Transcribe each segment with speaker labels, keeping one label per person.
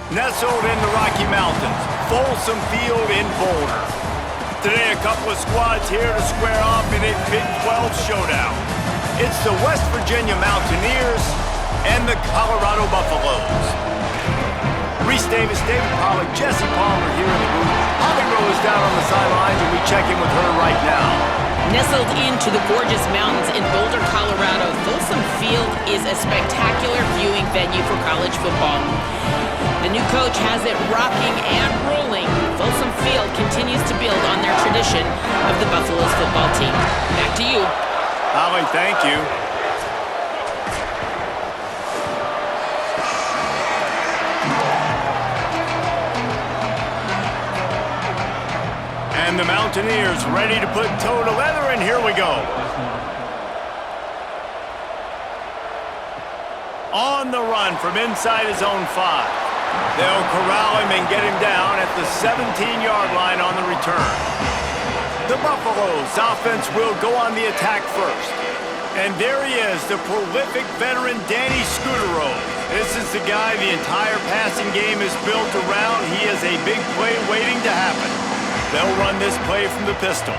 Speaker 1: Nestled in the Rocky Mountains, Folsom Field in Boulder. Today, a couple of squads here to square off in a Big 12 showdown. It's the West Virginia Mountaineers and the Colorado Buffaloes. Reese Davis, David Pollack, Jesse Palmer here in the booth. Holly Rowe is down on the sidelines, and we check in with her right now.
Speaker 2: Nestled into the gorgeous mountains in Boulder, Colorado, Folsom Field is a spectacular viewing venue for college football. The new coach has it rocking and rolling. Folsom Field continues to build on their tradition of the Buffaloes football team. Back to you.
Speaker 1: Holly, thank you. And the Mountaineers ready to put toe to leather, and here we go. On the run from inside his own 5. They'll corral him and get him down at the 17-yard line on the return. The Buffaloes offense will go on the attack first. And there he is, the prolific veteran Danny Scudero. This is the guy the entire passing game is built around. He is a big play waiting to happen. They'll run this play from the pistol.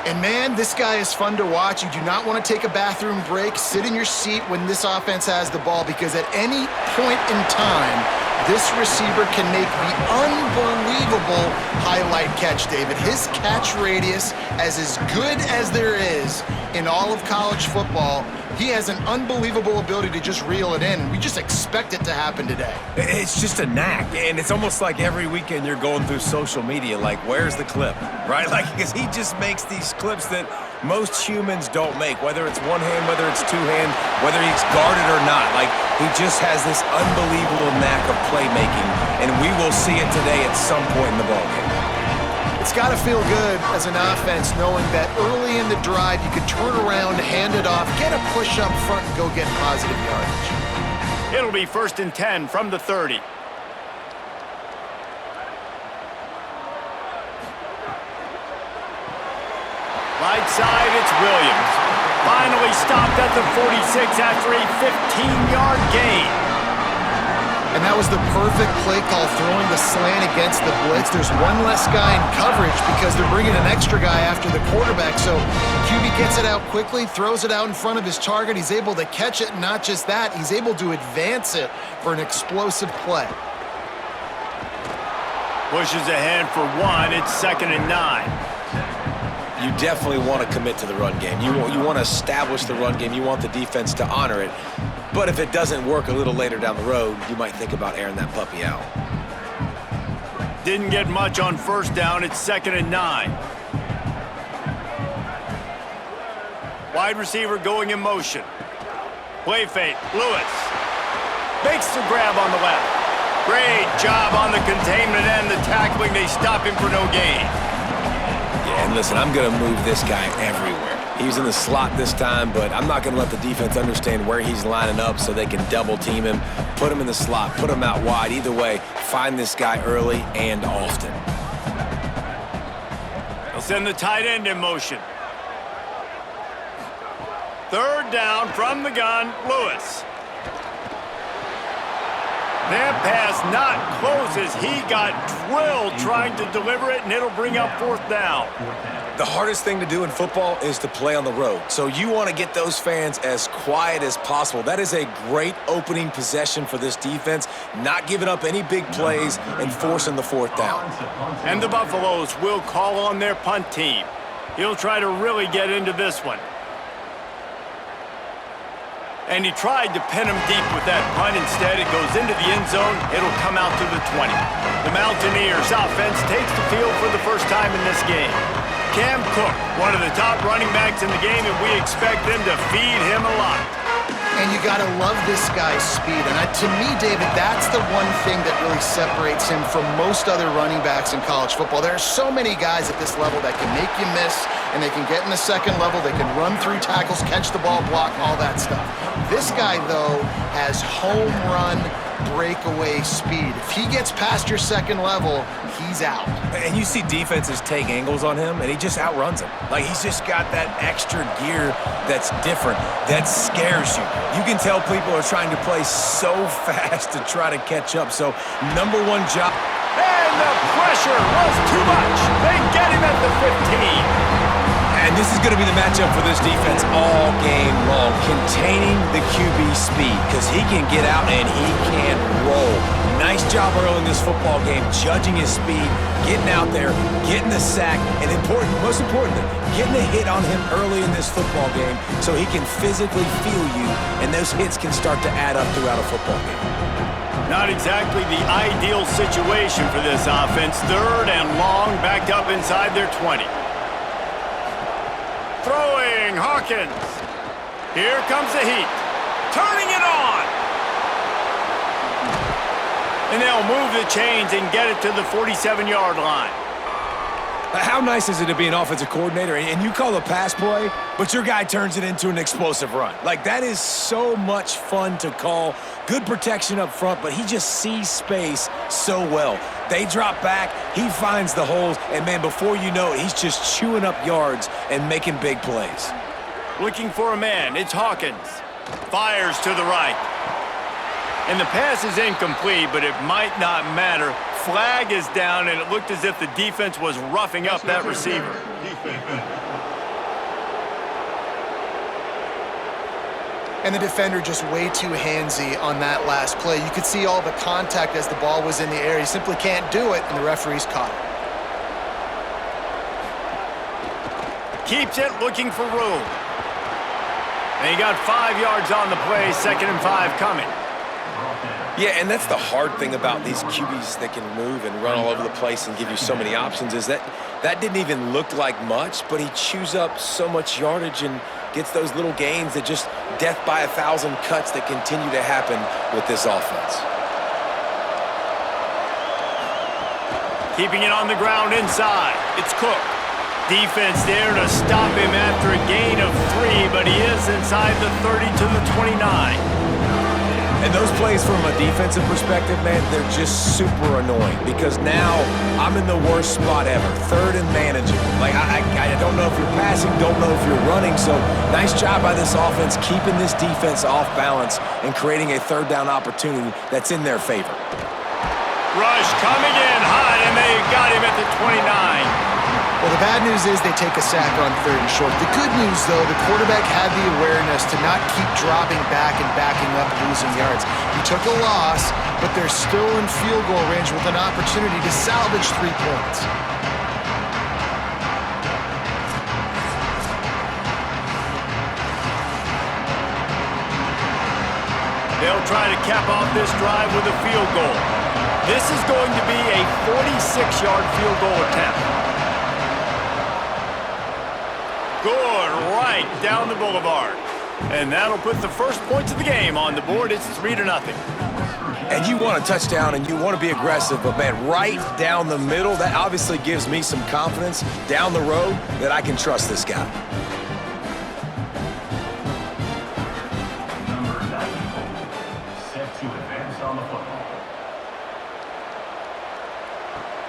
Speaker 3: And man, this guy is fun to watch. You do not want to take a bathroom break. Sit in your seat when this offense has the ball, because at any point in time, this receiver can make the unbelievable highlight catch, David. His catch radius is as good as there is in all of college football. He has an unbelievable ability to just reel it in, and we just expect it to happen today.
Speaker 4: It's just a knack, and it's almost like every weekend you're going through social media, like, where's the clip, right? Like, because he just makes these clips that most humans don't make, whether it's one hand, whether it's two hand, whether he's guarded or not. Like, he just has this unbelievable knack of playmaking, and we will see it today at some point in the ballgame.
Speaker 3: It's got to feel good as an offense knowing that early in the drive you could turn around, hand it off, get a push up front, and go get positive yardage.
Speaker 1: It'll be 1st and 10 from the 30. Right side, it's Williams. Finally stopped at the 46 after a 15-yard gain.
Speaker 3: And that was the perfect play call, throwing the slant against the blitz. There's one less guy in coverage because they're bringing an extra guy after the quarterback. So QB gets it out quickly, throws it out in front of his target. He's able to catch it, and not just that, he's able to advance it for an explosive play.
Speaker 1: Pushes ahead for 1. It's 2nd and 9.
Speaker 4: You definitely want to commit to the run game. You want to establish the run game. You want the defense to honor it. But if it doesn't work a little later down the road, you might think about airing that puppy out.
Speaker 1: Didn't get much on 1st down. It's 2nd and 9. Wide receiver going in motion. Play fake. Lewis makes the grab on the left. Great job on the containment and the tackling. They stop him for no gain.
Speaker 4: Yeah, and listen, I'm going to move this guy everywhere. He's in the slot this time, but I'm not going to let the defense understand where he's lining up so they can double team him, put him in the slot, put him out wide. Either way, find this guy early and often.
Speaker 1: They'll send the tight end in motion. 3rd down from the gun, Lewis. That pass not close as he got drilled trying to deliver it, and it'll bring up 4th down.
Speaker 4: The hardest thing to do in football is to play on the road. So you want to get those fans as quiet as possible. That is a great opening possession for this defense, not giving up any big plays and forcing the 4th down.
Speaker 1: And the Buffaloes will call on their punt team. He'll try to really get into this one. And he tried to pin him deep with that punt. Instead, it goes into the end zone. It'll come out to the 20. The Mountaineers offense takes the field for the first time in this game. Cam Cook, one of the top running backs in the game, and we expect them to feed him a lot.
Speaker 3: And you got to love this guy's speed. And to me, David, that's the one thing that really separates him from most other running backs in college football. There are so many guys at this level that can make you miss, and they can get in the second level, they can run through tackles, catch the ball, block, all that stuff. This guy, though, has home run breakaway speed. If he gets past your second level, he's out.
Speaker 4: And you see defenses take angles on him, and he just outruns them. Like, he's just got that extra gear that's different, that scares you. You can tell people are trying to play so fast to try to catch up. So, number one job.
Speaker 1: And the pressure was too much. They get him at the 15.
Speaker 4: And this is going to be the matchup for this defense all game long, containing the QB speed, because he can get out and he can roll. Nice job early in this football game, judging his speed, getting out there, getting the sack, and most importantly, getting a hit on him early in this football game so he can physically feel you, and those hits can start to add up throughout a football game.
Speaker 1: Not exactly the ideal situation for this offense. 3rd and long, backed up inside their 20. Throwing, Hawkins. Here comes the heat. Turning it on. And they'll move the chains and get it to the 47-yard line.
Speaker 4: How nice is it to be an offensive coordinator and you call a pass play, but your guy turns it into an explosive run? Like, that is so much fun to call. Good protection up front, but he just sees space so well. They drop back, he finds the holes, and man, before you know it, he's just chewing up yards and making big plays.
Speaker 1: Looking for a man, it's Hawkins. Fires to the right. And the pass is incomplete, but it might not matter. Flag is down, and it looked as if the defense was roughing up that receiver.
Speaker 3: And the defender just way too handsy on that last play. You could see all the contact as the ball was in the air. He simply can't do it, and the referee's caught it.
Speaker 1: Keeps it, looking for room. And he got 5 yards on the play, 2nd and 5 coming.
Speaker 4: Yeah, and that's the hard thing about these QBs that can move and run all over the place and give you so many options is that didn't even look like much, but he chews up so much yardage and gets those little gains that just death by 1,000 cuts that continue to happen with this offense.
Speaker 1: Keeping it on the ground inside. It's Cook. Defense there to stop him after a gain of 3, but he is inside the 30 to the 29.
Speaker 4: And those plays from a defensive perspective, man, they're just super annoying because now I'm in the worst spot ever, 3rd and manageable. Like, I don't know if you're passing, don't know if you're running, so nice job by this offense keeping this defense off balance and creating a 3rd down opportunity that's in their favor.
Speaker 1: Rush coming in hot, and they got him at the 29.
Speaker 3: Well, the bad news is they take a sack on 3rd and short. The good news, though, the quarterback had the awareness to not keep dropping back and backing up, losing yards. He took a loss, but they're still in field goal range with an opportunity to salvage 3 points.
Speaker 1: They'll try to cap off this drive with a field goal. This is going to be a 46-yard field goal attempt. Good, right down the boulevard. And that'll put the first points of the game on the board. It's 3-0.
Speaker 4: And you want a touchdown and you want to be aggressive, but man, right down the middle, that obviously gives me some confidence down the road that I can trust this guy.
Speaker 5: Number 94, set to advance on the football.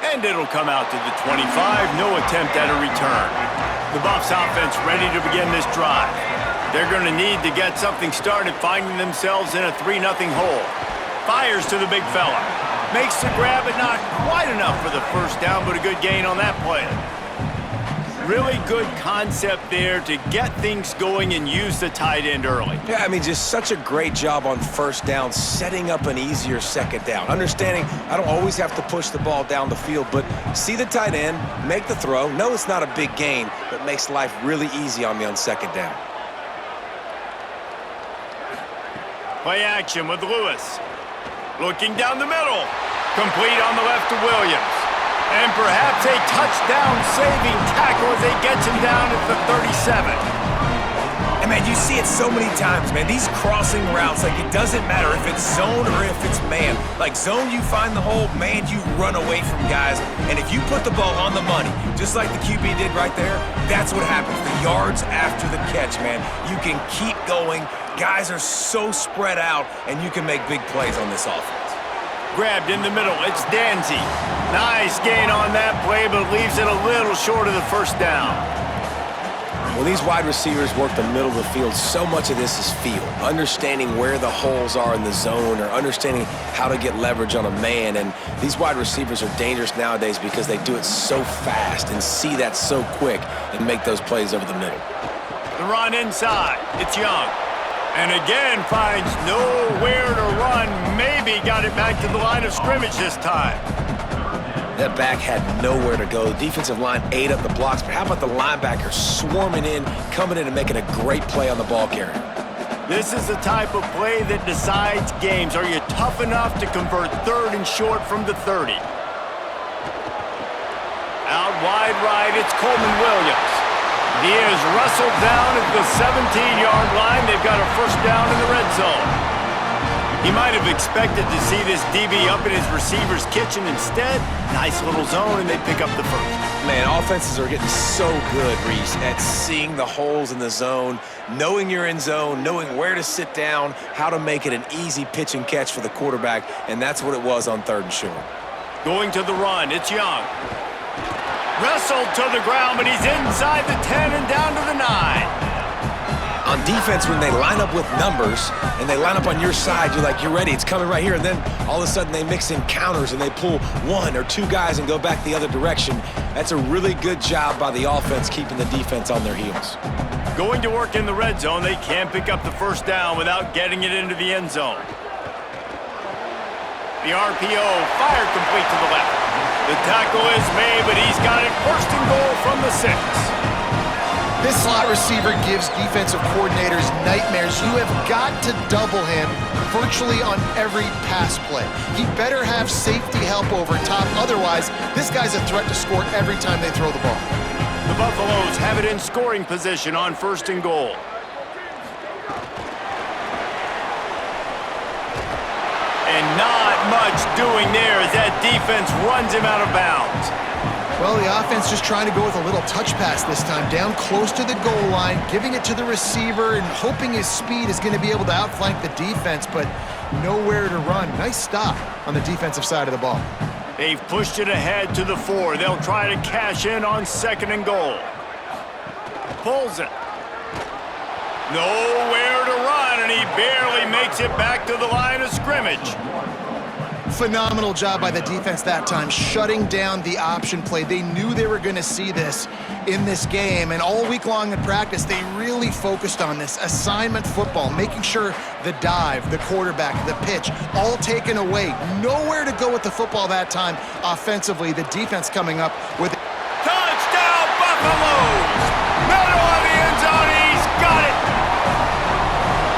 Speaker 1: And it'll come out to the 25. No attempt at a return. The Buffs offense ready to begin this drive. They're going to need to get something started, finding themselves in a 3-0 hole. Fires to the big fella. Makes the grab, but not quite enough for the first down, but a good gain on that play. Really good concept there to get things going and use the tight end early.
Speaker 4: Yeah, I mean, just such a great job on first down, setting up an easier second down. Understanding I don't always have to push the ball down the field, but see the tight end, make the throw. No, it's not a big gain, but makes life really easy on me on second down.
Speaker 1: Play action with Lewis. Looking down the middle. Complete on the left to Williams. And perhaps a touchdown-saving tackle as they get him down at the 37.
Speaker 4: And, man, you see it so many times, man. These crossing routes, like, it doesn't matter if it's zone or if it's man. Like, zone, you find the hole. Man, you run away from guys. And if you put the ball on the money, just like the QB did right there, that's what happens. The yards after the catch, man. You can keep going. Guys are so spread out, and you can make big plays on this offense.
Speaker 1: Grabbed in the middle. It's Danzy. Nice gain on that play, but leaves it a little short of the first down.
Speaker 4: When these wide receivers work the middle of the field, so much of this is feel. Understanding where the holes are in the zone or understanding how to get leverage on a man. And these wide receivers are dangerous nowadays because they do it so fast and see that so quick and make those plays over the middle.
Speaker 1: The run inside. It's Young. And again finds nowhere to run. Maybe got it back to the line of scrimmage this time.
Speaker 4: That back had nowhere to go. The defensive line ate up the blocks, but how about the linebacker swarming in, coming in and making a great play on the ball carrier?
Speaker 1: This is the type of play that decides games. Are you tough enough to convert third and short from the 30? Out wide right, it's Coleman Williams. He is wrestled down at the 17-yard line. They've got a first down in the red zone. He might have expected to see this DB up in his receiver's kitchen. Instead, nice little zone, and they pick up the first.
Speaker 4: Man, offenses are getting so good, Reese, at seeing the holes in the zone, knowing you're in zone, knowing where to sit down, how to make it an easy pitch and catch for the quarterback, and that's what it was on third and short.
Speaker 1: Going to the run, it's Young. Wrestled to the ground, but he's inside the 10 and down to the 9.
Speaker 4: On defense, when they line up with numbers and they line up on your side, you're like, you're ready, it's coming right here. And then all of a sudden they mix in counters and they pull one or two guys and go back the other direction. That's a really good job by the offense keeping the defense on their heels.
Speaker 1: Going to work in the red zone, they can't pick up the first down without getting it into the end zone. The RPO fired complete to the left. The tackle is made, but he's got it first and goal from the 6.
Speaker 3: This slot receiver gives defensive coordinators nightmares. You have got to double him virtually on every pass play. He better have safety help over top. Otherwise, this guy's a threat to score every time they throw the ball.
Speaker 1: The Buffaloes have it in scoring position on first and goal. And not much doing there as that defense runs him out of bounds.
Speaker 3: Well, the offense just trying to go with a little touch pass this time, down close to the goal line, giving it to the receiver and hoping his speed is going to be able to outflank the defense, but nowhere to run. Nice stop on the defensive side of the ball.
Speaker 1: They've pushed it ahead to the 4. They'll try to cash in on second and goal. Pulls it. Nowhere to run, and he barely makes it back to the line of scrimmage.
Speaker 3: Phenomenal job by the defense that time, shutting down the option play. They knew they were going to see this in this game, and all week long in practice, they really focused on this assignment football, making sure the dive, the quarterback, the pitch, all taken away. Nowhere to go with the football that time offensively. The defense coming up with
Speaker 1: touchdown Buffaloes! Middle of the end zone, he's got it!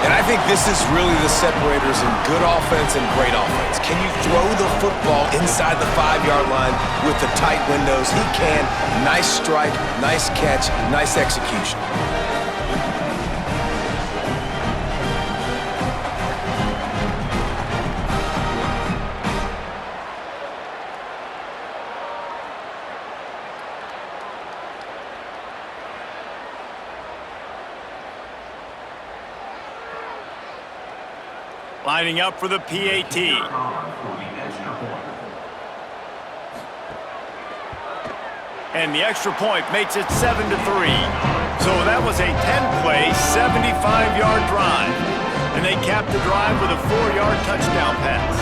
Speaker 4: And I think this is really the separators in good offense and great offense. Can you throw the football inside the 5-yard line with the tight windows? He can. Nice strike, nice catch, nice execution.
Speaker 1: Lining up for the PAT. And the extra point makes it 7-3. So that was a 10-play, 75-yard drive. And they capped the drive with a 4-yard touchdown pass.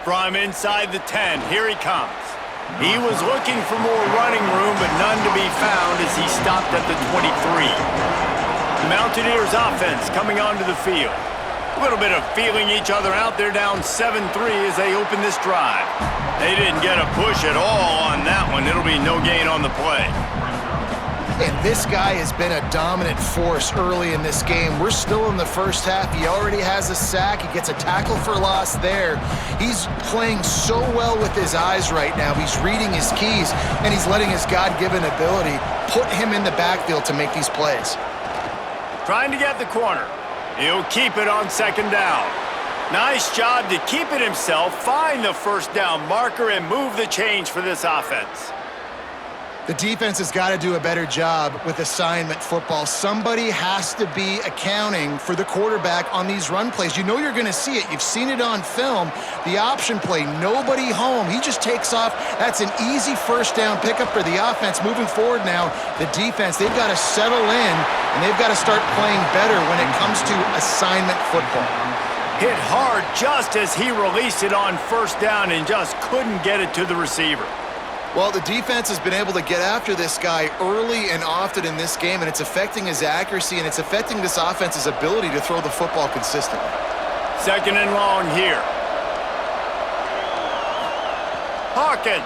Speaker 1: From inside the 10, here he comes. He was looking for more running room, but none to be found as he stopped at the 23. The Mountaineers offense coming onto the field. A little bit of feeling each other out. They're down 7-3 as they open this drive. They didn't get a push at all on that one. It'll be no gain on the play.
Speaker 3: And this guy has been a dominant force early in this game. We're still in the first half. He already has a sack. He gets a tackle for loss there. He's playing so well with his eyes right now. He's reading his keys, and he's letting his God-given ability put him in the backfield to make these plays.
Speaker 1: Trying to get the corner. He'll keep it on second down. Nice job to keep it himself, find the first down marker, and move the change for this offense.
Speaker 3: The defense has got to do a better job with assignment football. Somebody has to be accounting for the quarterback on these run plays. You know you're going to see it. You've seen it on film. The option play, nobody home. He just takes off. That's an easy first down pickup for the offense. Moving forward now, the defense, they've got to settle in, and they've got to start playing better when it comes to assignment football.
Speaker 1: Hit hard just as he released it on first down and just couldn't get it to the receiver.
Speaker 3: Well, the defense has been able to get after this guy early and often in this game, and it's affecting his accuracy, and it's affecting this offense's ability to throw the football consistently.
Speaker 1: Second and long here. Hawkins.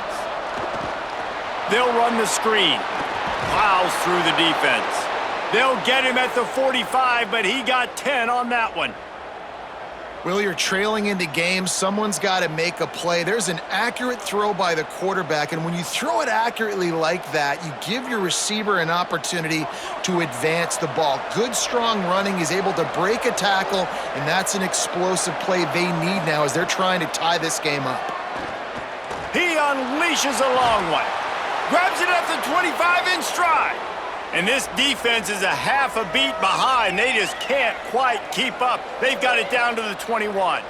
Speaker 1: They'll run the screen. Plows through the defense. They'll get him at the 45, but he got 10 on that one.
Speaker 3: Will, you're trailing into games. Someone's got to make a play. There's an accurate throw by the quarterback, and when you throw it accurately like that, you give your receiver an opportunity to advance the ball. Good, strong running. He's able to break a tackle, and that's an explosive play they need now as they're trying to tie this game up.
Speaker 1: He unleashes a long one. Grabs it at the 25 in stride. And this defense is a half a beat behind. They just can't quite keep up. They've got it down to the 21.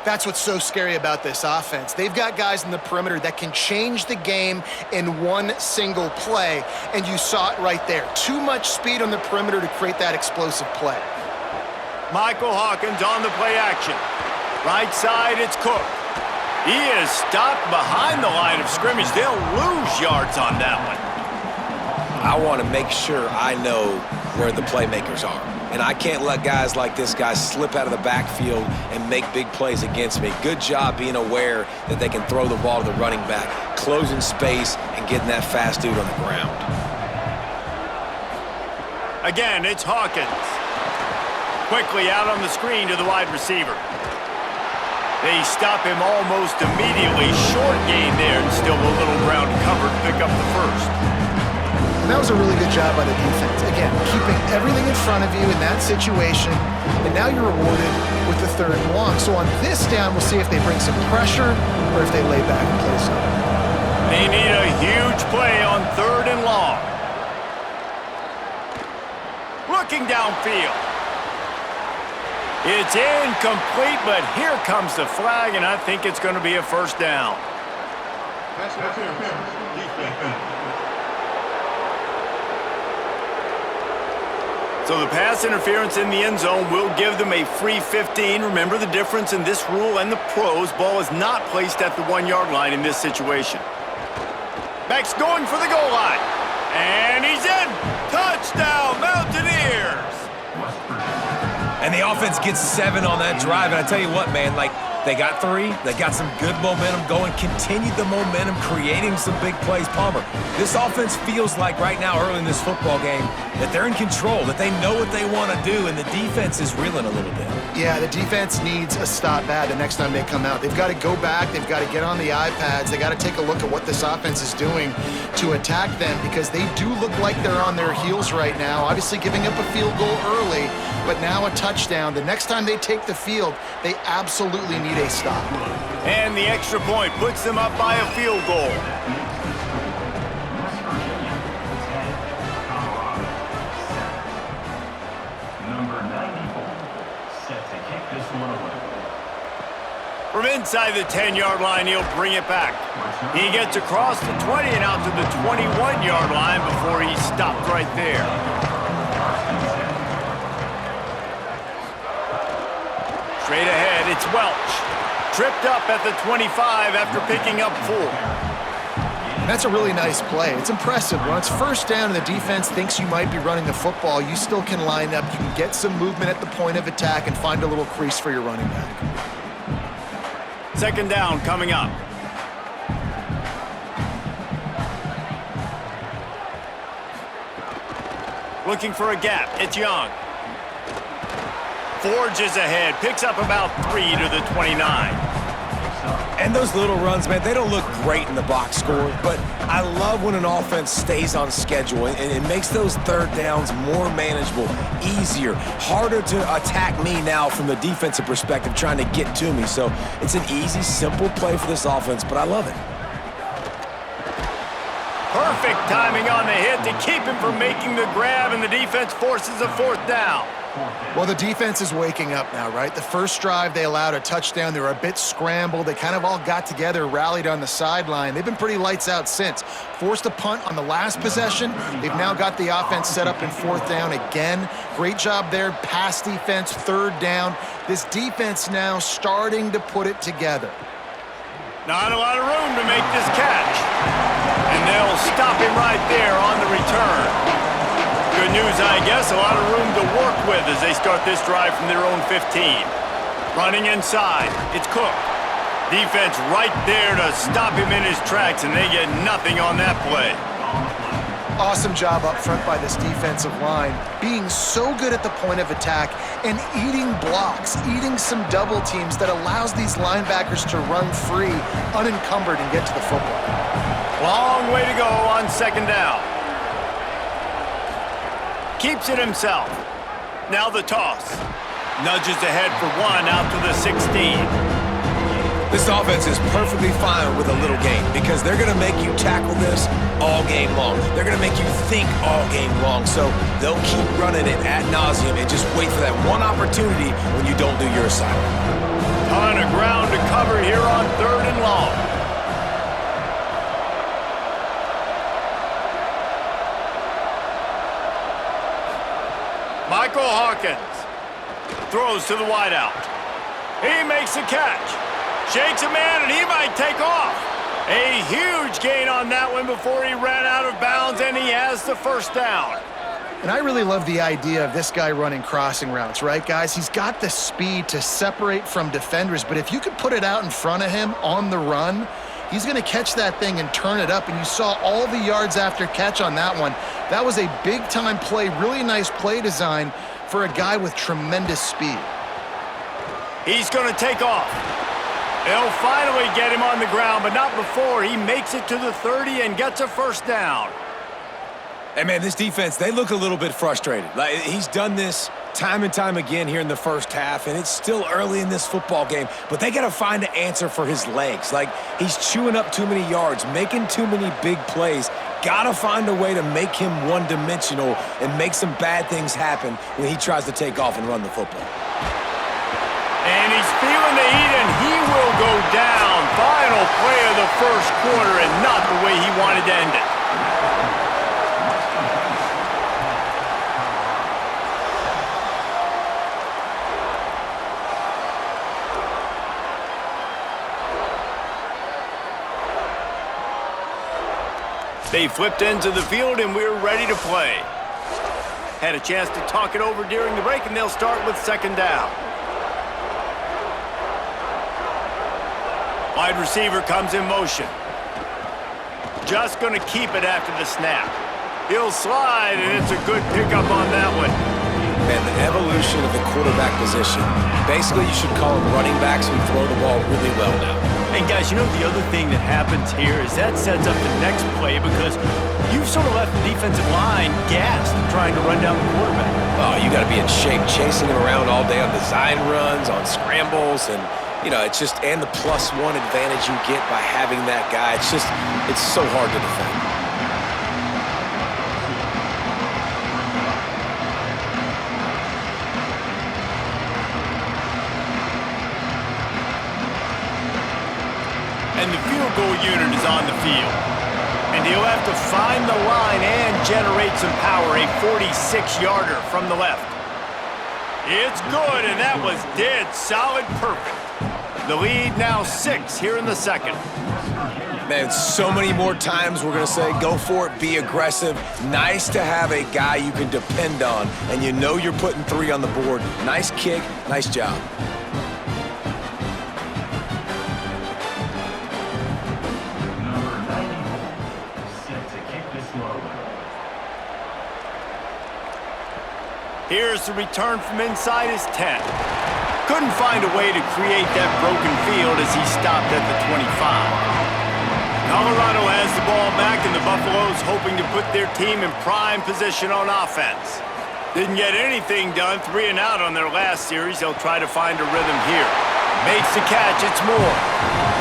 Speaker 3: That's what's so scary about this offense. They've got guys in the perimeter that can change the game in one single play, and you saw it right there. Too much speed on the perimeter to create that explosive play.
Speaker 1: Michael Hawkins on the play action. Right side, it's Cook. He is stopped behind the line of scrimmage. They'll lose yards on that one.
Speaker 4: I want to make sure I know where the playmakers are. And I can't let guys like this guy slip out of the backfield and make big plays against me. Good job being aware that they can throw the ball to the running back, closing space, and getting that fast dude on the ground.
Speaker 1: Again, it's Hawkins. Quickly out on the screen to the wide receiver. They stop him almost immediately. Short gain there, and still a little ground covered to pick up the first.
Speaker 3: And that was a really good job by the defense. Again, keeping everything in front of you in that situation, and now you're rewarded with the third and long. So on this down, we'll see if they bring some pressure or if they lay back and play some.
Speaker 1: They need a huge play on third and long. Looking downfield. It's incomplete, but here comes the flag, and I think it's going to be a first down. So the pass interference in the end zone will give them a free 15. Remember the difference in this rule and the pros. Ball is not placed at the 1 yard line in this situation. Beck's going for the goal line. And he's in. Touchdown, Mountaineers.
Speaker 4: And the offense gets 7 on that drive. And I tell you what, man, like, they got 3. They got some good momentum going, continued the momentum, creating some big plays. Palmer, this offense feels like right now, early in this football game, that they're in control, that they know what they want to do, and the defense is reeling a little bit.
Speaker 3: Yeah, the defense needs a stop bad the next time they come out. They've got to go back. They've got to get on the iPads. They got to take a look at what this offense is doing to attack them, because they do look like they're on their heels right now. Obviously giving up a field goal early, but now a touchdown. The next time they take the field, they absolutely need a stop.
Speaker 1: And the extra point puts them up by a field goal.
Speaker 5: Number 94, set to kick this one away.
Speaker 1: From inside the 10-yard line, he'll bring it back. He gets across the 20 and out to the 21-yard line before he's stopped right there. Straight ahead, it's Welch. Tripped up at the 25 after picking up 4.
Speaker 3: And that's a really nice play. It's impressive. When it's first down and the defense thinks you might be running the football, you still can line up. You can get some movement at the point of attack and find a little crease for your running back.
Speaker 1: Second down coming up. Looking for a gap. It's Young. Forges ahead. Picks up about 3 to the 29.
Speaker 4: And those little runs, man, they don't look great in the box score, but I love when an offense stays on schedule and it makes those third downs more manageable, easier, harder to attack me now from the defensive perspective trying to get to me. So it's an easy, simple play for this offense, but I love it.
Speaker 1: Perfect timing on the hit to keep him from making the grab, and the defense forces a 4th down.
Speaker 3: Well, the defense is waking up now, right? The first drive, they allowed a touchdown. They were a bit scrambled. They kind of all got together, rallied on the sideline. They've been pretty lights out since. Forced a punt on the last possession. They've now got the offense set up in 4th down again. Great job there. Pass defense, 3rd down. This defense now starting to put it together.
Speaker 1: Not a lot of room to make this catch. And they'll stop him right there on the return. Good news, I guess, a lot of room to work with as they start this drive from their own 15. Running inside, it's Cook. Defense right there to stop him in his tracks, and they get nothing on that play.
Speaker 3: Awesome job up front by this defensive line, being so good at the point of attack and eating blocks, eating some double teams that allows these linebackers to run free, unencumbered, and get to the football.
Speaker 1: Long way to go on 2nd down. Keeps it himself. Now the toss. Nudges ahead for 1 out to the 16.
Speaker 4: This offense is perfectly fine with a little game because they're going to make you tackle this all game long. They're going to make you think all game long. So they'll keep running it ad nauseum and just wait for that one opportunity when you don't do your assignment.
Speaker 1: Ton of ground to cover here on 3rd and long. Michael Hawkins throws to the wideout. He makes the catch. Shakes a man, and he might take off. A huge gain on that one before he ran out of bounds, and he has the 1st down.
Speaker 3: And I really love the idea of this guy running crossing routes, right, guys? He's got the speed to separate from defenders, but if you could put it out in front of him on the run, he's going to catch that thing and turn it up, and you saw all the yards after catch on that one. That was a big-time play, really nice play design for a guy with tremendous speed.
Speaker 1: He's going to take off. They'll finally get him on the ground, but not before he makes it to the 30 and gets a 1st down.
Speaker 4: Hey, man, this defense, they look a little bit frustrated. Like, he's done this time and time again here in the first half, and it's still early in this football game, but they got to find an answer for his legs. Like, he's chewing up too many yards, making too many big plays. Got to find a way to make him one-dimensional and make some bad things happen when he tries to take off and run the football.
Speaker 1: And he's feeling the heat, and he will go down. Final play of the 1st quarter, and not the way he wanted to end it. They flipped into the field, and we're ready to play. Had a chance to talk it over during the break, and they'll start with 2nd down. Wide receiver comes in motion. Just going to keep it after the snap. He'll slide, and it's a good pickup on that one.
Speaker 4: Man, the evolution of the quarterback position. Basically, you should call them running backs who throw the ball really well now.
Speaker 1: And guys, you know the other thing that happens here is that sets up the next play because you've sort of left the defensive line gassed trying to run down the quarterback.
Speaker 4: Oh, you got to be in shape, chasing him around all day on design runs, on scrambles, and you know, it's just, and the +1 advantage you get by having that guy. It's just, it's so hard to defend.
Speaker 1: And the field goal unit is on the field. And he'll have to find the line and generate some power, a 46-yarder from the left. It's good, and that was dead solid perfect. The lead now 6 here in the 2nd.
Speaker 4: Man, so many more times we're going to say, go for it, be aggressive. Nice to have a guy you can depend on, and you know you're putting 3 on the board. Nice kick, nice job.
Speaker 1: Here's the return from inside his 10. Couldn't find a way to create that broken field as he stopped at the 25. Colorado has the ball back, and the Buffaloes hoping to put their team in prime position on offense. Didn't get anything done, 3 and out on their last series. They'll try to find a rhythm here. Makes the catch, it's Moore.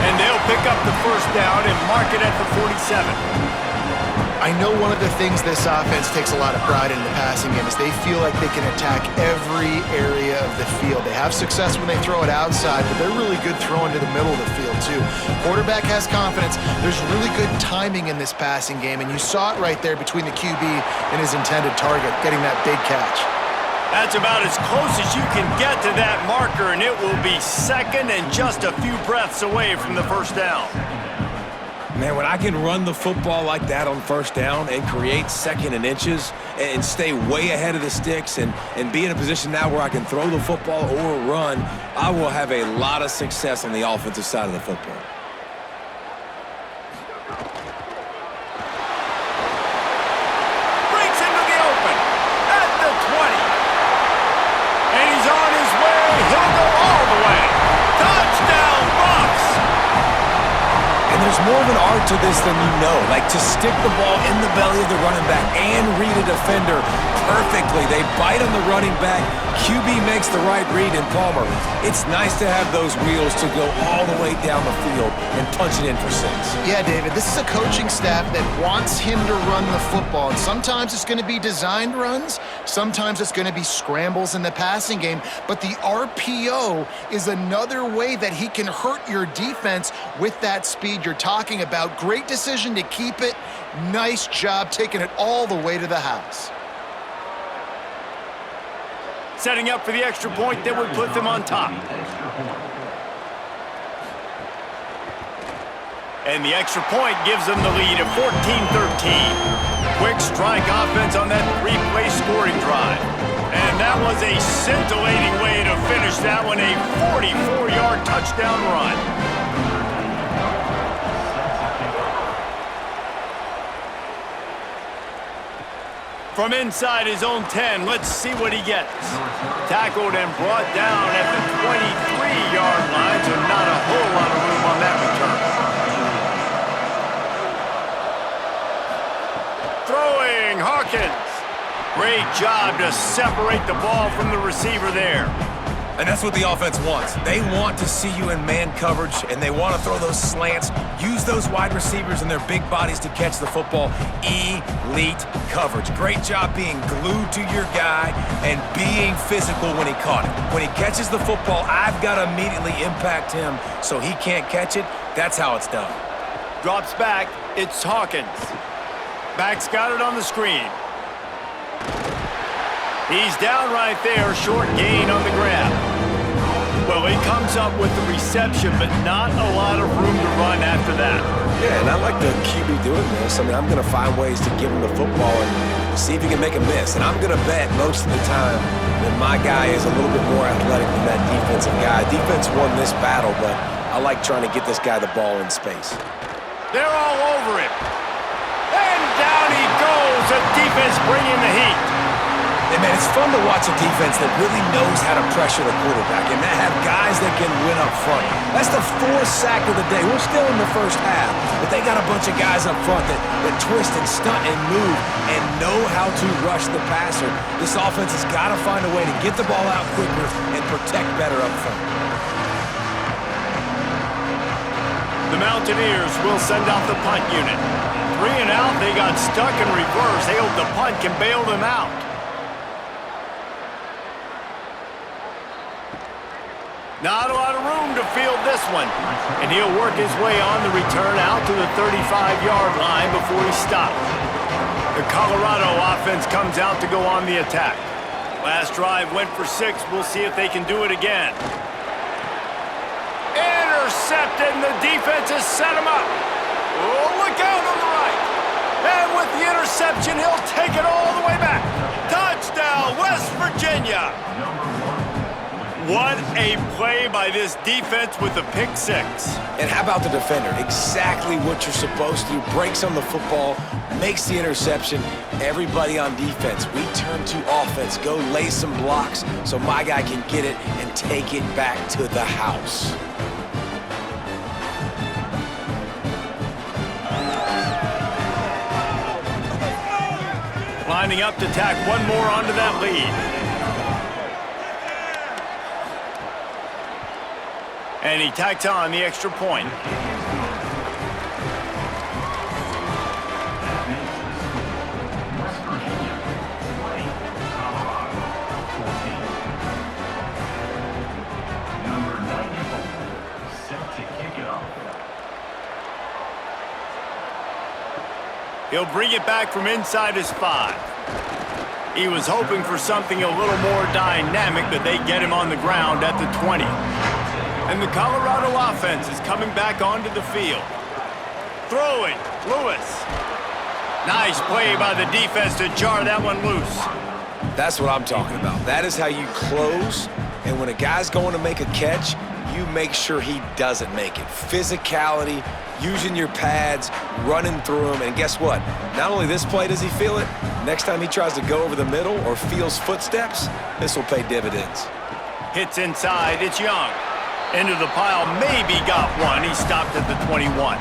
Speaker 1: And they'll pick up the first down and mark it at the 47.
Speaker 3: I know one of the things this offense takes a lot of pride in the passing game is they feel like they can attack every area of the field. They have success when they throw it outside, but they're really good throwing to the middle of the field too. Quarterback has confidence. There's really good timing in this passing game, and you saw it right there between the QB and his intended target, getting that big catch.
Speaker 1: That's about as close as you can get to that marker, and it will be second and just a few breaths away from the first down.
Speaker 4: Man, when I can run the football like that on first down and create second and inches and stay way ahead of the sticks and be in a position now where I can throw the football or run, I will have a lot of success on the offensive side of the football.
Speaker 1: Breaks into the open at the 20. And he's on his way. He'll go all the way. Touchdown, Buffs!
Speaker 4: And there's more of an art to this than you know. Like to stick the ball in the belly of the running back and read a defender perfectly. They bite on the running back. QB makes the right read in Palmer. It's nice to have those wheels to go all the way down the field and punch it in for 6.
Speaker 3: Yeah, David, this is a coaching staff that wants him to run the football. And sometimes it's going to be designed runs. Sometimes it's going to be scrambles in the passing game. But the RPO is another way that he can hurt your defense with that speed you're talking about. Great decision to keep it. Nice job taking it all the way to the house.
Speaker 1: Setting up for the extra point that would put them on top. And the extra point gives them the lead of 14-13. Quick strike offense on that 3-play scoring drive. And that was a scintillating way to finish that one, a 44-yard touchdown run. From inside his own 10, let's see what he gets. Tackled and brought down at the 23-yard line, so not a whole lot of room on that return. Throwing, Hawkins. Great job to separate the ball from the receiver there.
Speaker 4: And that's what the offense wants. They want to see you in man coverage, and they want to throw those slants, use those wide receivers and their big bodies to catch the football. Elite coverage. Great job being glued to your guy and being physical when he caught it. When he catches the football, I've got to immediately impact him so he can't catch it. That's how it's done.
Speaker 1: Drops back. It's Hawkins. Back's got it on the screen. He's down right there, short gain on the grab. Well, he comes up with the reception, but not a lot of room to run after that.
Speaker 4: Yeah, and I like the QB doing this. I mean, I'm going to find ways to give him the football and see if he can make a miss. And I'm going to bet most of the time that my guy is a little bit more athletic than that defensive guy. Defense won this battle, but I like trying to get this guy the ball in space.
Speaker 1: They're all over him. And down he goes. The defense bringing the heat.
Speaker 4: Hey, man, it's fun to watch a defense that really knows how to pressure the quarterback and that have guys that can win up front. That's the 4th sack of the day. We're still in the first half, but they got a bunch of guys up front that twist and stunt and move and know how to rush the passer. This offense has got to find a way to get the ball out quicker and protect better up front.
Speaker 1: The Mountaineers will send out the punt unit. 3 and out, they got stuck in reverse. They hope the punt can bail them out. Not a lot of room to field this one. And he'll work his way on the return out to the 35-yard line before he stops. The Colorado offense comes out to go on the attack. Last drive went for 6. We'll see if they can do it again. Intercepted, and the defense has set him up. Oh, look out on the right. And with the interception, he'll take it all the way back. Touchdown, West Virginia. What a play by this defense with the pick six.
Speaker 4: And how about the defender? Exactly what you're supposed to do. Breaks on the football, makes the interception. Everybody on defense, we turn to offense. Go lay some blocks so my guy can get it and take it back to the house.
Speaker 1: Lining up to tack one more onto that lead. And he tacks on the extra point.
Speaker 5: West Virginia 20, Colorado 14. Number 94, set to kick it off.
Speaker 1: He'll bring it back from inside his 5. He was hoping for something a little more dynamic, but they get him on the ground at the 20. And the Colorado offense is coming back onto the field. Throwing, Lewis. Nice play by the defense to jar that one loose.
Speaker 4: That's what I'm talking about. That is how you close, and when a guy's going to make a catch, you make sure he doesn't make it. Physicality, using your pads, running through them, and guess what? Not only this play does he feel it, next time he tries to go over the middle or feels footsteps, this will pay dividends.
Speaker 1: Hits inside, it's Young. Into the pile, maybe got one. He stopped at the 21.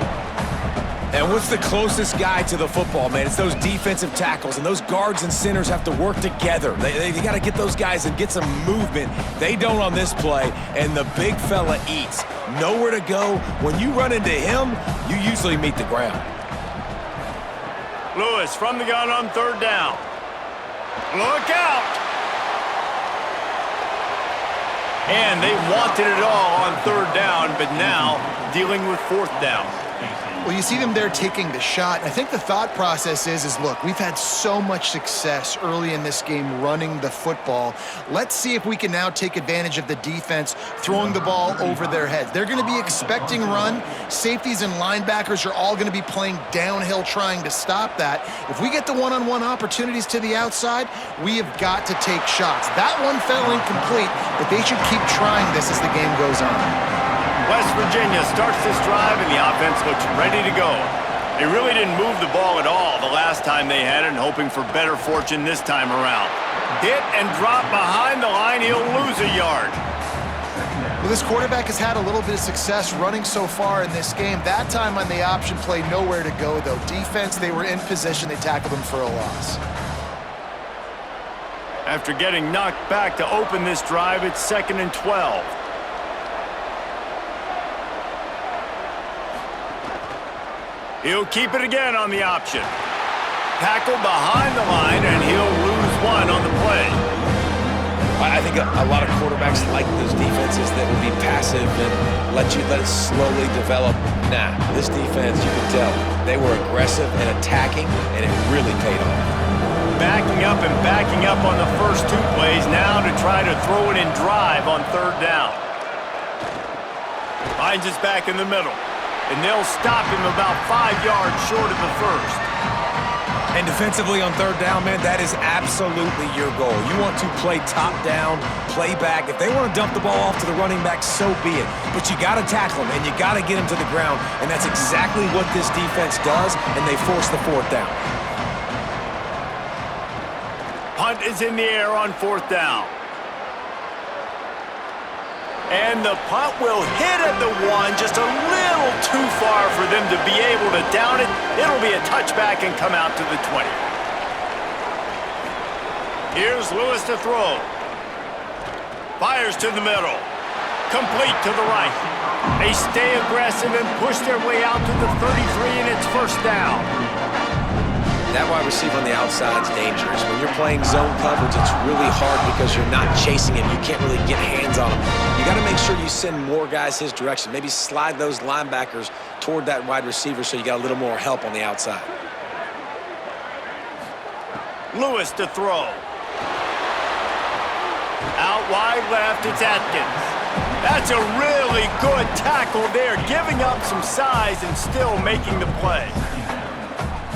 Speaker 4: And what's the closest guy to the football, man? It's those defensive tackles, and those guards and centers have to work together. They got to get those guys and get some movement. They don't on this play, and the big fella eats. Nowhere to go. When you run into him, you usually meet the ground.
Speaker 1: Lewis from the gun on third down. Look out! And they wanted it all on third down, but now dealing with fourth down.
Speaker 3: Well, you see them there taking the shot. I think the thought process is look, we've had so much success early in this game running the football. Let's see if we can now take advantage of the defense throwing the ball over their heads. They're going to be expecting run. Safeties and linebackers are all going to be playing downhill trying to stop that. If we get the one-on-one opportunities to the outside, we have got to take shots. That one fell incomplete, but they should keep trying this as the game goes on.
Speaker 1: West Virginia starts this drive, and the offense looks ready to go. They really didn't move the ball at all the last time they had it, and hoping for better fortune this time around. Hit and drop behind the line, he'll lose a yard.
Speaker 3: Well, this quarterback has had a little bit of success running so far in this game. That time on the option play, nowhere to go, though. Defense, they were in position. They tackled him for a loss.
Speaker 1: After getting knocked back to open this drive, it's 2nd and 12. He'll keep it again on the option. Tackle behind the line, and he'll lose one on the play.
Speaker 4: I think a lot of quarterbacks like those defenses that will be passive and let it slowly develop. Nah, this defense, you can tell, they were aggressive and attacking, and it really paid off.
Speaker 1: Backing up on the first 2 plays now to try to throw it in drive on third down. Finds us back in the middle. And they'll stop him about 5 yards short of the first.
Speaker 4: And defensively on third down, man, that is absolutely your goal. You want to play top down, play back. If they want to dump the ball off to the running back, so be it. But you got to tackle him, and you got to get him to the ground. And that's exactly what this defense does, and they force the fourth down.
Speaker 1: Punt is in the air on fourth down. And the punt will hit at the 1, just a little too far for them to be able to down it. It'll be a touchback and come out to the 20. Here's Lewis to throw. Fires to the middle. Complete to the right. They stay aggressive and push their way out to the 33, and it's first down.
Speaker 4: That wide receiver on the outside is dangerous. When you're playing zone coverage, it's really hard because you're not chasing him. You can't really get hands on him. You got to make sure you send more guys his direction. Maybe slide those linebackers toward that wide receiver so you got a little more help on the outside.
Speaker 1: Lewis to throw. Out wide left, it's Atkins. That's a really good tackle there, giving up some size and still making the play.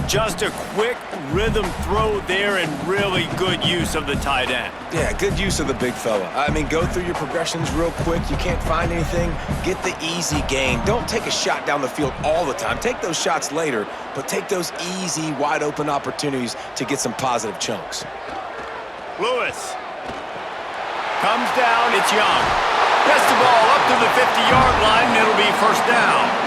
Speaker 1: Just a quick rhythm throw there and really good use of the tight end.
Speaker 4: Yeah, good use of the big fella. I mean, go through your progressions real quick. You can't find anything, get the easy gain. Don't take a shot down the field all the time. Take those shots later, but take those easy, wide-open opportunities to get some positive chunks.
Speaker 1: Lewis comes down. It's Young. Gets the ball up to the 50-yard line, and it'll be first down.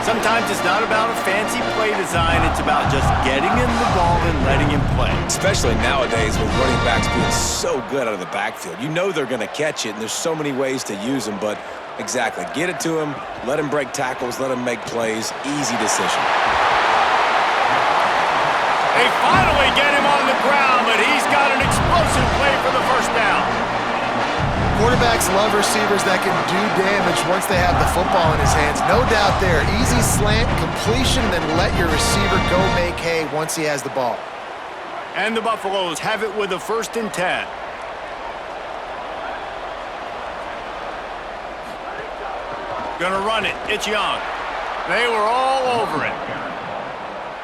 Speaker 1: Sometimes it's not about a fancy play design. It's about just getting him the ball and letting him play.
Speaker 4: Especially nowadays with running backs being so good out of the backfield. You know they're going to catch it, and there's so many ways to use them, but exactly. Get it to him, let him break tackles, let him make plays. Easy decision.
Speaker 1: They finally get him on the ground, but he's got an explosive play for the first down.
Speaker 3: Quarterbacks love receivers that can do damage once they have the football in his hands. No doubt there. Easy slant, completion, then let your receiver go make hay once he has the ball.
Speaker 1: And the Buffaloes have it with a 1st and 10. Gonna run it. It's Young. They were all over it.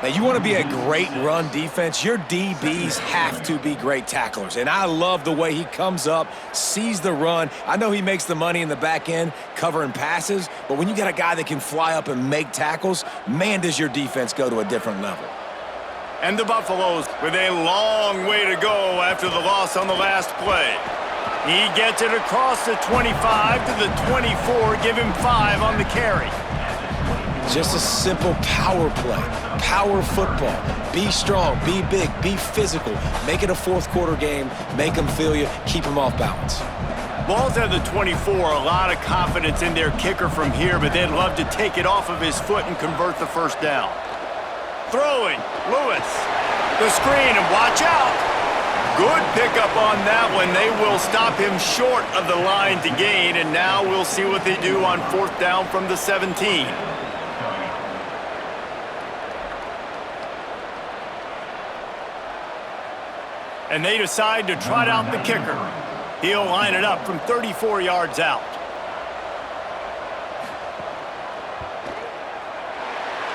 Speaker 4: Now, you want to be a great run defense, your DBs have to be great tacklers. And I love the way he comes up, sees the run. I know he makes the money in the back end covering passes, but when you got a guy that can fly up and make tackles, man, does your defense go to a different level.
Speaker 1: And the Buffaloes with a long way to go after the loss on the last play. He gets it across the 25 to the 24, give him 5 on the carry.
Speaker 4: Just a simple power play, power football. Be strong, be big, be physical. Make it a fourth quarter game, make them feel you, keep them off balance.
Speaker 1: Ball's at the 24, a lot of confidence in their kicker from here, but they'd love to take it off of his foot and convert the first down. Throwing, Lewis, the screen, and watch out. Good pickup on that one. They will stop him short of the line to gain, and now we'll see what they do on 4th down from the 17. And they decide to trot out the kicker. He'll line it up from 34 yards out.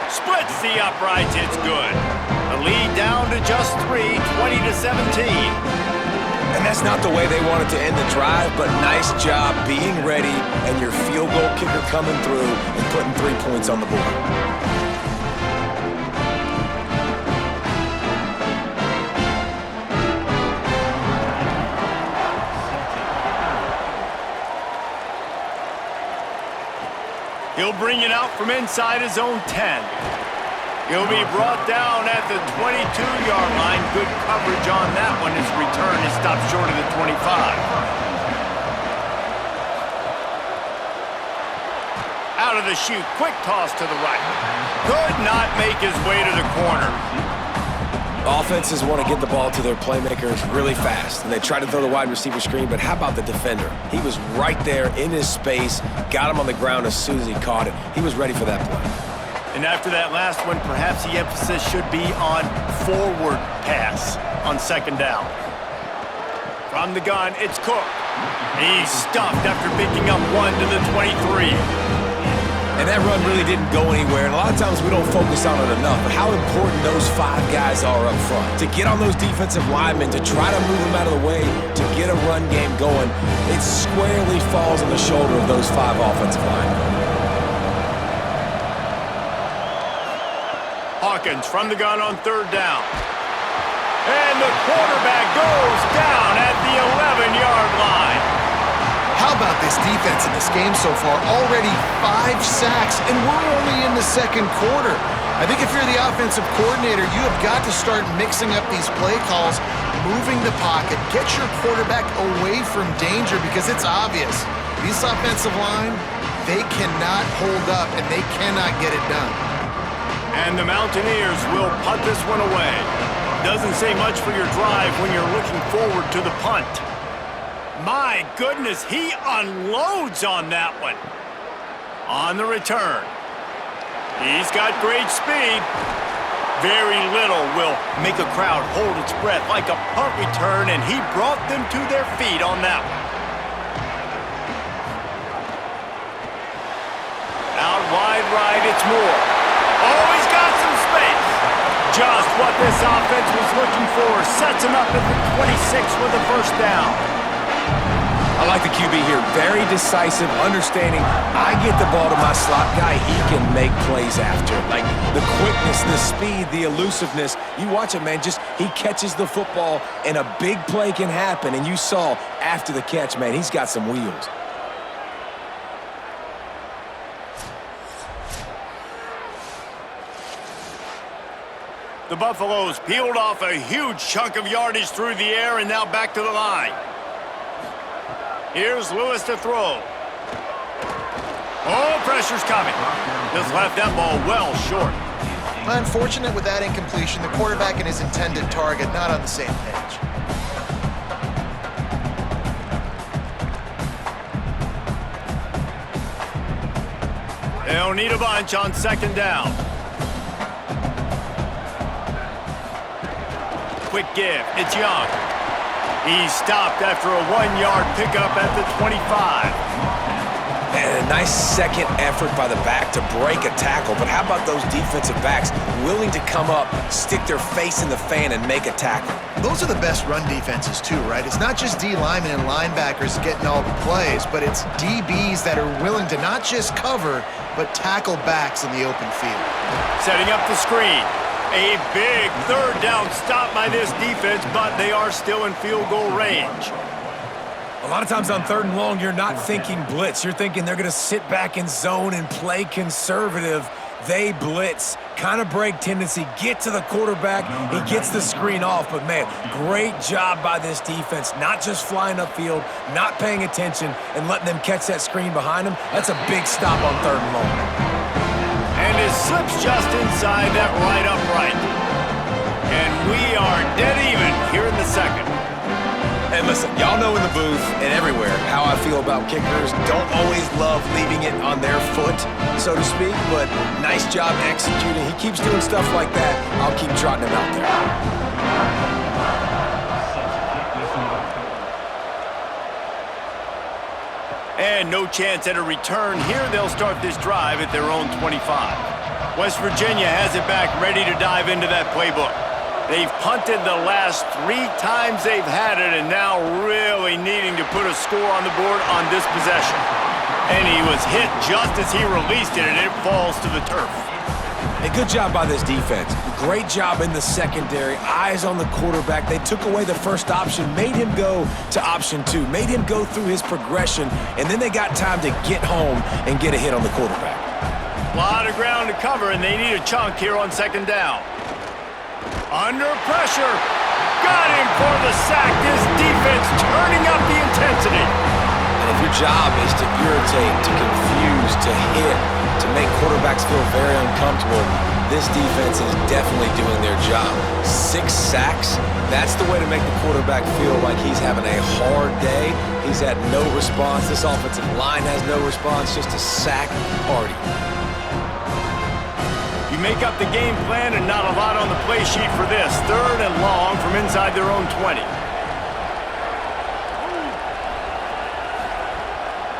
Speaker 1: Splits the uprights, it's good. The lead down to just 3, 20-17.
Speaker 4: And that's not the way they wanted to end the drive, but nice job being ready and your field goal kicker coming through and putting 3 points on the board.
Speaker 1: He'll bring it out from inside his own 10. He'll be brought down at the 22-yard line. Good coverage on that one. His return is stopped short of the 25. Out of the chute, quick toss to the right. Could not make his way to the corner.
Speaker 4: Offenses want to get the ball to their playmakers really fast, and they try to throw the wide receiver screen, but how about the defender? He was right there in his space, got him on the ground as soon as he caught it. He was ready for that play.
Speaker 1: And after that last one, perhaps the emphasis should be on forward pass on 2nd down. From the gun, it's Cook. He's stuffed after picking up 1 to the 23.
Speaker 4: And that run really didn't go anywhere, and a lot of times we don't focus on it enough, but how important those 5 guys are up front. To get on those defensive linemen, to try to move them out of the way, to get a run game going, it squarely falls on the shoulder of those 5 offensive linemen.
Speaker 1: Hawkins from the gun on 3rd down. And the quarterback goes down at the 11-yard line.
Speaker 3: How about this defense in this game so far? Already 5 sacks, and we're only in the 2nd quarter. I think if you're the offensive coordinator, you have got to start mixing up these play calls, moving the pocket, get your quarterback away from danger, because it's obvious. This offensive line, they cannot hold up, and they cannot get it done.
Speaker 1: And the Mountaineers will punt this one away. Doesn't say much for your drive when you're looking forward to the punt. My goodness, he unloads on that one. On the return. He's got great speed. Very little will make a crowd hold its breath like a punt return, and he brought them to their feet on that one. Out wide right, it's Moore. Oh, he's got some space. Just what this offense was looking for. Sets him up at the 26 with a first down.
Speaker 4: I like the QB here. Very decisive, understanding. I get the ball to my slot guy. He can make plays after. Like the quickness, the speed, the elusiveness. You watch it, man. Just he catches the football and a big play can happen. And you saw after the catch, man, he's got some wheels.
Speaker 1: The Buffaloes peeled off a huge chunk of yardage through the air and now back to the line. Here's Lewis to throw. Oh, pressure's coming. Just left that ball well short.
Speaker 3: Unfortunate with that incompletion. The quarterback and his intended target not on the same page.
Speaker 1: They'll need a bunch on second down. Quick give. It's Young. He's stopped after a 1-yard pickup at the 25.
Speaker 4: And a nice second effort by the back to break a tackle. But how about those defensive backs willing to come up, stick their face in the fan, and make a tackle?
Speaker 3: Those are the best run defenses too, right? It's not just D linemen and linebackers getting all the plays, but it's DBs that are willing to not just cover, but tackle backs in the open field.
Speaker 1: Setting up the screen. A big third down stop by this defense, but they are still in field goal range.
Speaker 4: A lot of times on third and long, you're not thinking blitz. You're thinking they're going to sit back in zone and play conservative. They blitz, kind of break tendency, get to the quarterback. He gets the screen off, but man, great job by this defense. Not just flying upfield, not paying attention, and letting them catch that screen behind them. That's a big stop on third and long.
Speaker 1: And it slips just inside that right upright. And we are dead even here in the second.
Speaker 4: And listen, y'all know in the booth and everywhere how I feel about kickers. Don't always love leaving it on their foot, so to speak, but nice job executing. He keeps doing stuff like that. I'll keep trotting him out there.
Speaker 1: And no chance at a return here. They'll start this drive at their own 25. West Virginia has it back, ready to dive into that playbook. They've punted the last 3 times they've had it, and now really needing to put a score on the board on this possession. And he was hit just as he released it, and it falls to the turf.
Speaker 4: A good job by this defense. Great job in the secondary. Eyes on the quarterback. They took away the first option, made him go to option 2, made him go through his progression, and then they got time to get home and get a hit on the quarterback.
Speaker 1: A lot of ground to cover, and they need a chunk here on second down. Under pressure. Got him for the sack. This defense turning up the intensity.
Speaker 4: And if your job is to irritate, to confuse, to hit, to make quarterbacks feel very uncomfortable, this defense is definitely doing their job. 6 sacks, that's the way to make the quarterback feel like he's having a hard day. He's had no response. This offensive line has no response, just a sack party.
Speaker 1: You make up the game plan and not a lot on the play sheet for this. Third and long from inside their own 20.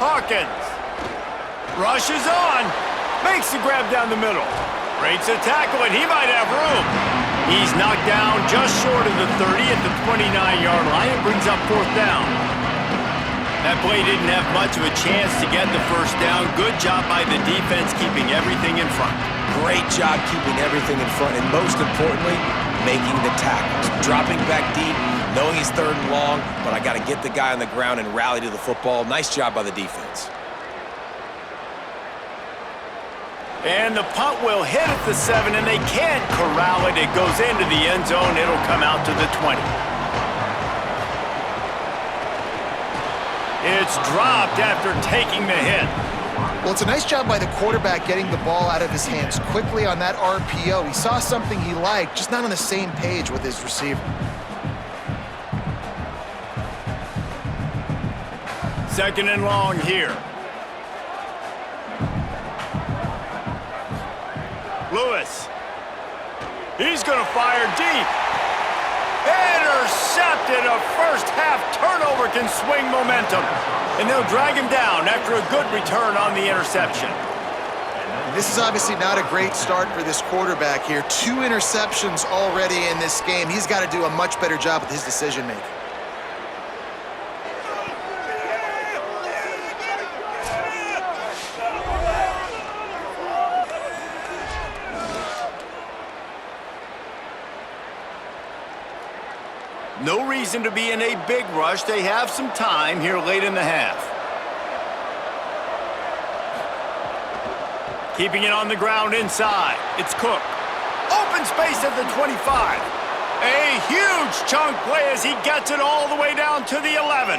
Speaker 1: Hawkins rushes on, makes the grab down the middle, breaks a tackle, and he might have room. He's knocked down just short of the 30 at the 29-yard line and brings up 4th down. That play didn't have much of a chance to get the first down. Good job by the defense keeping everything in front.
Speaker 4: Great job keeping everything in front, and most importantly, making the tackles. Dropping back deep, knowing he's third and long, but I got to get the guy on the ground and rally to the football. Nice job by the defense.
Speaker 1: And the punt will hit at the 7, and they can't corral it. It goes into the end zone. It'll come out to the 20. It's dropped after taking the hit.
Speaker 3: Well, it's a nice job by the quarterback getting the ball out of his hands quickly on that RPO. He saw something he liked, just not on the same page with his receiver.
Speaker 1: Second and long here. Lewis. He's going to fire deep. Intercepted. A first-half turnover can swing momentum. And they'll drag him down after a good return on the interception.
Speaker 3: This is obviously not a great start for this quarterback here. 2 interceptions already in this game. He's got to do a much better job with his decision-making.
Speaker 1: No reason to be in a big rush. They have some time here late in the half. Keeping it on the ground inside. It's Cook. Open space at the 25. A huge chunk play as he gets it all the way down to the 11.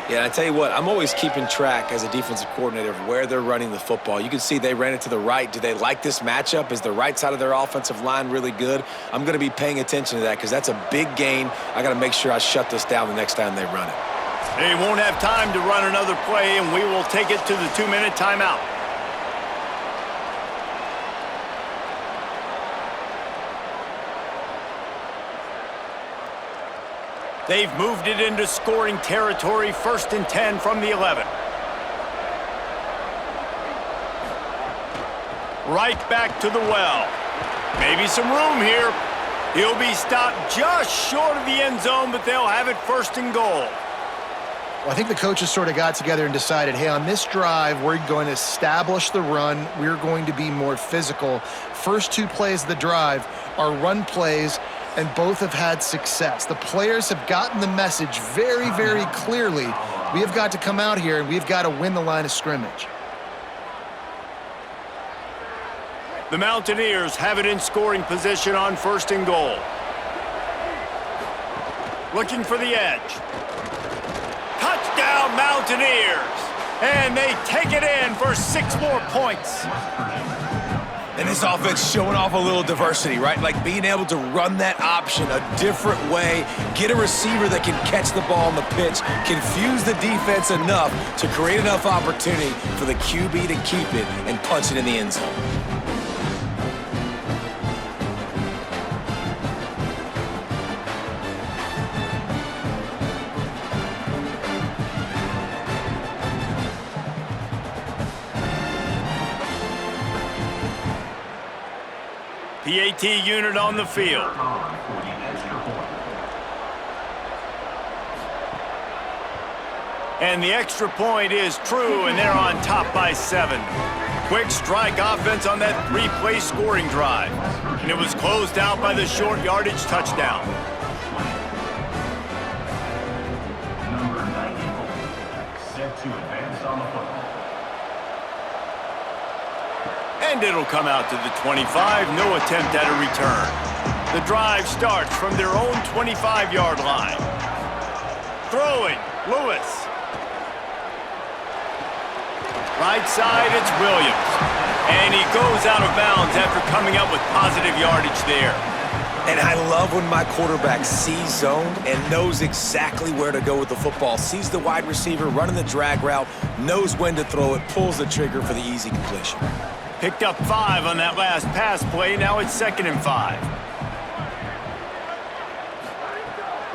Speaker 4: Yeah, I tell you what, I'm always keeping track as a defensive coordinator of where they're running the football. You can see they ran it to the right. Do they like this matchup? Is the right side of their offensive line really good? I'm going to be paying attention to that because that's a big gain. I got to make sure I shut this down the next time they run it.
Speaker 1: They won't have time to run another play, and we will take it to the 2-minute timeout. They've moved it into scoring territory, 1st and 10 from the 11. Right back to the well. Maybe some room here. He'll be stopped just short of the end zone, but they'll have it 1st and goal.
Speaker 3: Well, I think the coaches sort of got together and decided, hey, on this drive, we're going to establish the run. We're going to be more physical. First 2 plays of the drive are run plays, and both have had success. The players have gotten the message very, very clearly. We have got to come out here, and we've got to win the line of scrimmage.
Speaker 1: The Mountaineers have it in scoring position on 1st and goal. Looking for the edge. Touchdown, Mountaineers! And they take it in for 6 more points.
Speaker 4: And this offense showing off a little diversity, right? Like being able to run that option a different way, get a receiver that can catch the ball on the pitch, confuse the defense enough to create enough opportunity for the QB to keep it and punch it in the end zone.
Speaker 1: PAT unit on the field. And the extra point is true, and they're on top by 7. Quick strike offense on that 3-play scoring drive. And it was closed out by the short yardage touchdown.
Speaker 5: Number 94, set to advance on the football.
Speaker 1: And it'll come out to the 25. No attempt at a return. The drive starts from their own 25-yard line. Throwing, Lewis. Right side, it's Williams. And he goes out of bounds after coming up with positive yardage there.
Speaker 4: And I love when my quarterback sees zone and knows exactly where to go with the football. Sees the wide receiver running the drag route, knows when to throw it, pulls the trigger for the easy completion.
Speaker 1: Picked up 5 on that last pass play. Now it's 2nd and 5.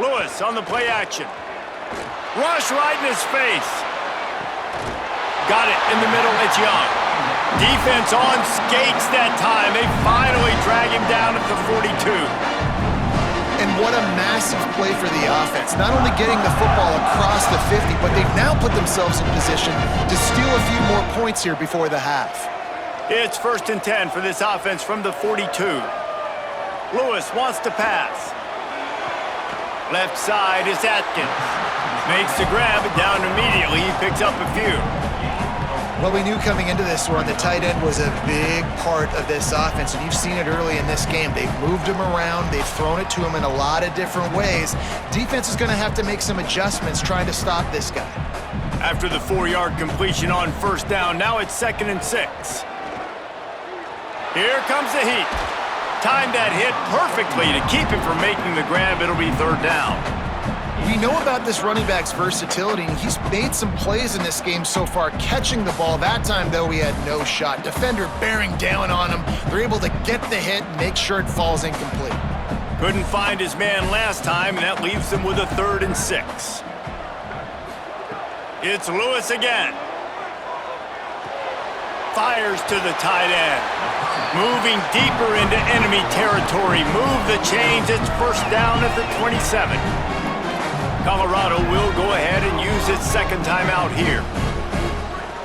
Speaker 1: Lewis on the play action. Rush right in his face. Got it in the middle. It's Young. Defense on skates that time. They finally drag him down at the 42.
Speaker 3: And what a massive play for the offense. Not only getting the football across the 50, but they've now put themselves in position to steal a few more points here before the half.
Speaker 1: It's 1st and 10 for this offense from the 42. Lewis wants to pass. Left side is Atkins. Makes the grab, but down immediately. He picks up a few.
Speaker 3: Well, we knew coming into this one, the tight end was a big part of this offense, and you've seen it early in this game. They've moved him around. They've thrown it to him in a lot of different ways. Defense is going to have to make some adjustments trying to stop this guy.
Speaker 1: After the 4-yard completion on 1st down, now it's 2nd and 6. Here comes the heat. Timed that hit perfectly to keep him from making the grab. It'll be 3rd down.
Speaker 3: We know about this running back's versatility, and he's made some plays in this game so far, catching the ball. That time, though, he had no shot. Defender bearing down on him. They're able to get the hit and make sure it falls incomplete.
Speaker 1: Couldn't find his man last time, and that leaves them with a 3rd and 6. It's Lewis again. fires to the tight end. Moving deeper into enemy territory. Move the chains. It's first down at the 27. Colorado will go ahead and use its second timeout here.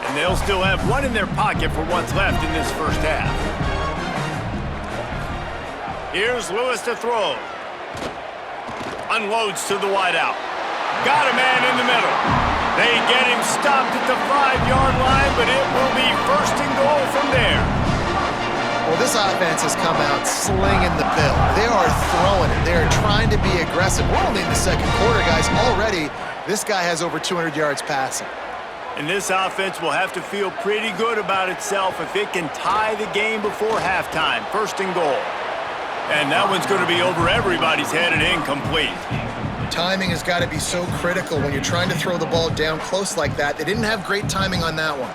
Speaker 1: And they'll still have one in their pocket for what's left in this first half. Here's Lewis to throw. Unloads to the wideout. Got a man in the middle. They get him stopped at the 5-yard line, but it will be first and goal from there.
Speaker 3: Well, this offense has come out slinging the pill. They are throwing it. They're trying to be aggressive. We're only in the second quarter, guys. Already, this guy has over 200 yards passing.
Speaker 1: And this offense will have to feel pretty good about itself if it can tie the game before halftime. First and goal. And that one's going to be over everybody's head and incomplete.
Speaker 3: Timing has got to be so critical when you're trying to throw the ball down close like that. They didn't have great timing on that one.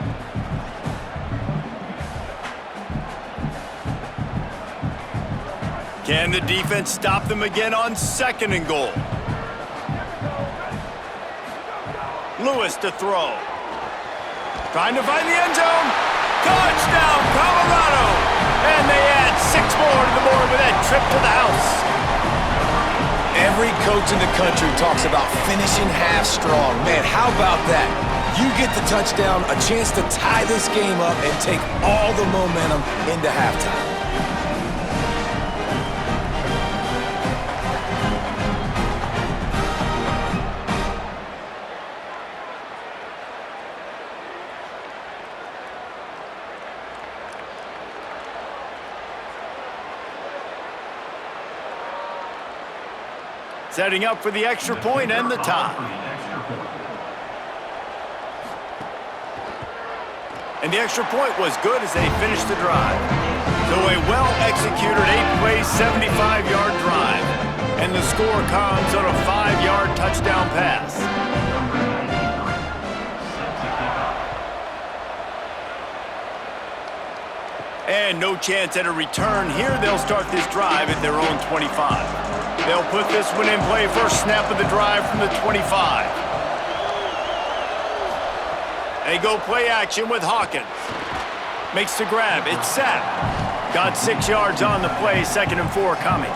Speaker 1: Can the defense stop them again on second and goal? Lewis to throw. Trying to find the end zone. Touchdown, Colorado! And they add 6 more to the board with that trip to the house.
Speaker 4: Every coach in the country talks about finishing half strong. Man, how about that? You get the touchdown, a chance to tie this game up and take all the momentum into halftime.
Speaker 1: Setting up for the extra point and the tie. And the extra point was good as they finished the drive. So a well-executed 8-play, 75-yard drive. And the score comes on a 5-yard touchdown pass. And no chance at a return. Here they'll start this drive at their own 25. They'll put this one in play first snap of the drive from the 25. They go play action with Hawkins. Makes the grab. It's Sapp. Got 6 yards on the play. 2nd and 4 coming.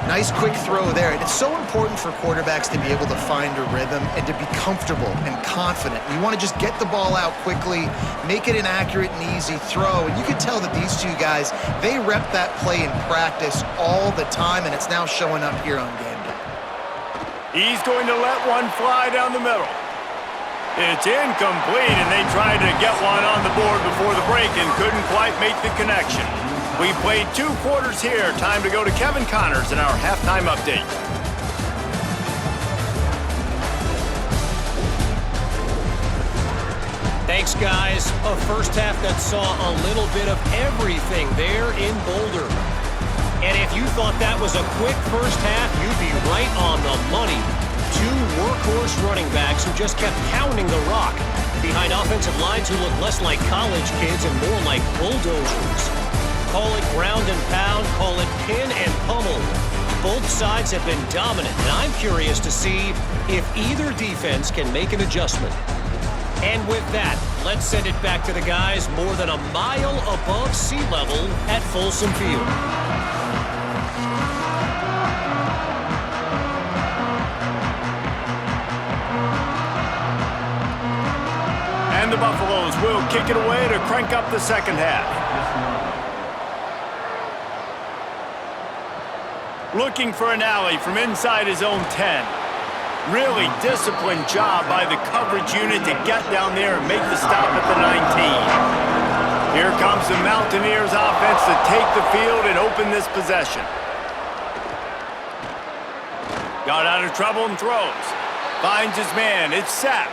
Speaker 3: Nice quick throw there. And it's so important for quarterbacks to be able to find a rhythm and to be comfortable and confident. You want to just get the ball out quickly, make it an accurate and easy throw. And you can tell that these two guys, they rep that play in practice all the time, and it's now showing up here on game day.
Speaker 1: He's going to let one fly down the middle. It's incomplete, and they tried to get one on the board before the break and couldn't quite make the connection. We played 2 quarters here. Time to go to Kevin Connors in our halftime update.
Speaker 6: Thanks, guys. A first half that saw a little bit of everything there in Boulder. And if you thought that was a quick first half, you'd be right on the money. 2 workhorse running backs who just kept pounding the rock behind offensive lines who look less like college kids and more like bulldozers. Call it ground and pound, call it pin and pummel. Both sides have been dominant, and I'm curious to see if either defense can make an adjustment. And with that, let's send it back to the guys more than a mile above sea level at Folsom Field.
Speaker 1: And the Buffaloes will kick it away to crank up the second half. Looking for an alley from inside his own 10. Really disciplined job by the coverage unit to get down there and make the stop at the 19. Here comes the Mountaineers offense to take the field and open this possession. Got out of trouble and throws. Finds his man. It's Sapp.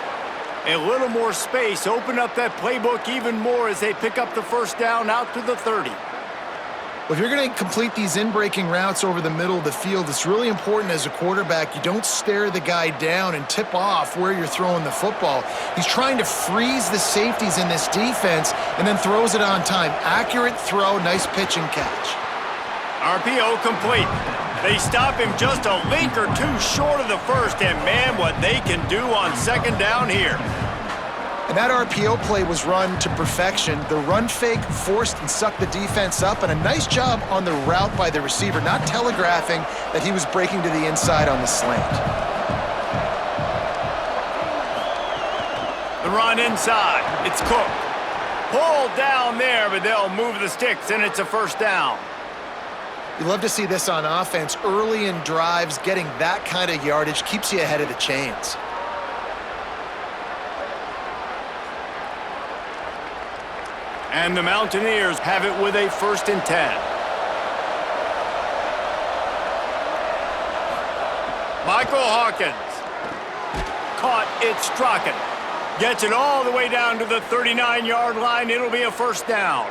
Speaker 1: A little more space. Open up that playbook even more as they pick up the first down out to the 30.
Speaker 3: Well, if you're going to complete these in-breaking routes over the middle of the field, it's really important as a quarterback you don't stare the guy down and tip off where you're throwing the football. He's trying to freeze the safeties in this defense and then throws it on time. Accurate throw, nice pitch and catch.
Speaker 1: RPO complete. They stop him just a link or 2 short of the first, and man, what they can do on second down here.
Speaker 3: And that RPO play was run to perfection. The run fake forced and sucked the defense up, and a nice job on the route by the receiver, not telegraphing that he was breaking to the inside on the slant.
Speaker 1: The run inside. It's Cook. Pulled down there, but they'll move the sticks, and it's a first down.
Speaker 3: You love to see this on offense. Early in drives, getting that kind of yardage keeps you ahead of the chains.
Speaker 1: And the Mountaineers have it with a 1st and 10. Michael Hawkins. Caught it, Strachan. Gets it all the way down to the 39-yard line. It'll be a first down.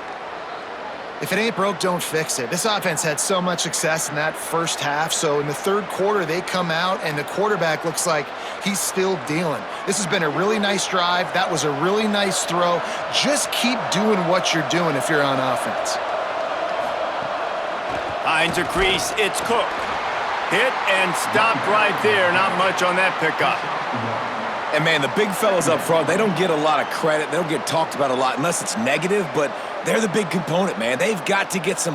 Speaker 3: If it ain't broke, don't fix it. This offense had so much success in that first half, so in the third quarter, they come out, and the quarterback looks like he's still dealing. This has been a really nice drive. That was a really nice throw. Just keep doing what you're doing if you're on offense.
Speaker 1: Finds a crease. It's Cook. Hit and stopped right there. Not much on that pickup.
Speaker 4: And, man, the big fellas up front, they don't get a lot of credit. They don't get talked about a lot unless it's negative, but they're the big component, man. They've got to get some...